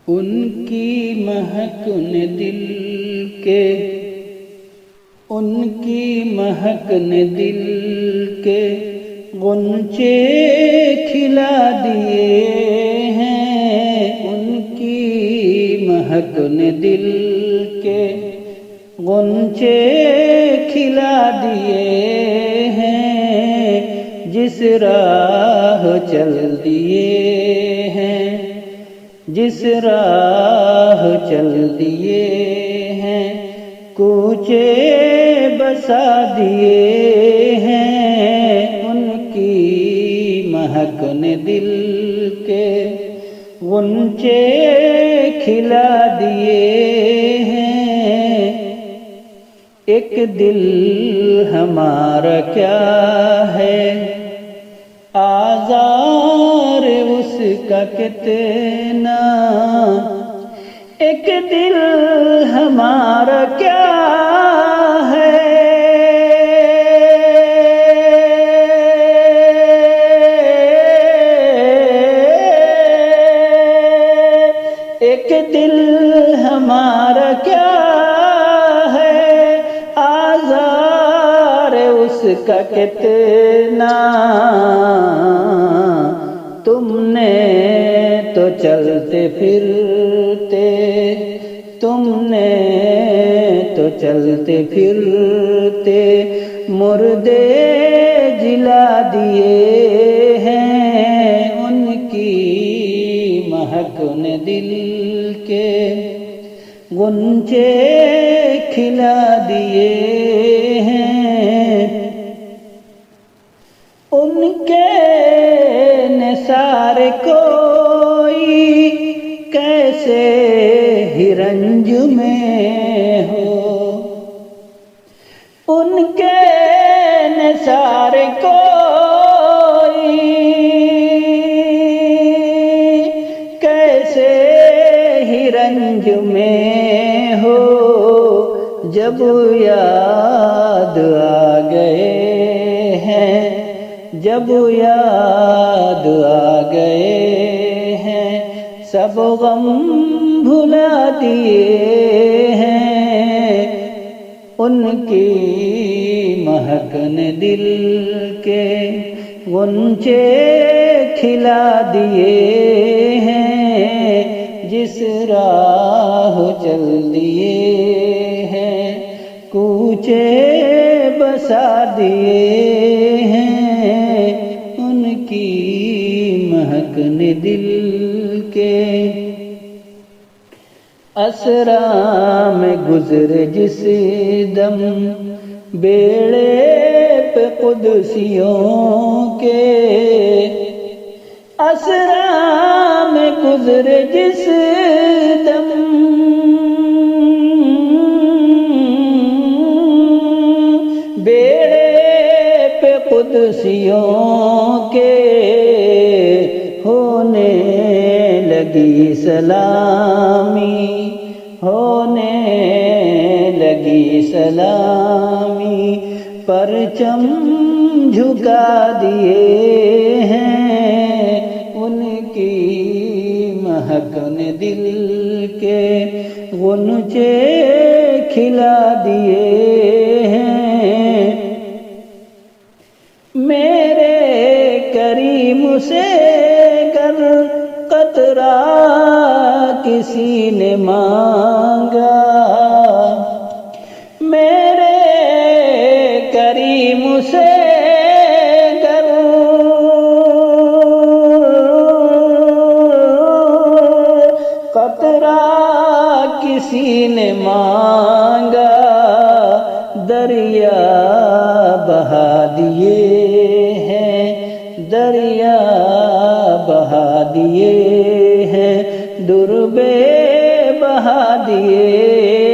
ان کی مہک نے دل کے غنچے کھلا دیے ہیں، ان کی مہک نے دل کے غنچے کھلا دیے ہیں، جس راہ چل دیے ہیں، جس راہ چل دیے ہیں، کوچے بسا دیے ہیں، ان کی مہک نے دل کے غنچے کھلا دیے ہیں۔ ایک دل ہمارا کیا ہے، آزار اس کا کتنا، ایک دل ہمارا کیا ہے، ایک دل ہمارا کیا ہے، آزار اس کا کتنا، تم نے تو چلتے پھرتے، تم نے تو چلتے پھرتے مردے جلا دیے ہیں، ان کی مہک نے دل کے غنچے کھلا دیے ہیں، ان کے نثار کوئی کیسے ہی رنج میں ہو، ان کے نثار کوئی کیسے ہی رنج میں ہو، جب یاد آ گئے ہیں، جب یاد آ گئے ہیں، سب غم بھلا دیے ہیں، ان کی مہک نے دل کے غنچے کھلا دیے ہیں، جس راہ چل دیے ہیں، کوچے بسا دیے ہیں، ان کی مہک نے دل کے اسرا میں گزرے جس دم بیڑے پہ قدسیوں کے، اسرا میں گزرے جس دم بیڑے پہ قدسیوں کے، ہونے لگی سلامی، ہونے لگی سلامی، پرچم جھکا دیے ہیں، ان کی مہک نے دل کے غنچے کھلا دیے ہیں، میرے کریم سے گر قطرہ کسی نے مانگا، میرے کریم سے گر قطرہ کسی نے مانگا، دریا بہا دیے ہیں، دریا بہا دیے ہیں، دربے بہا دیے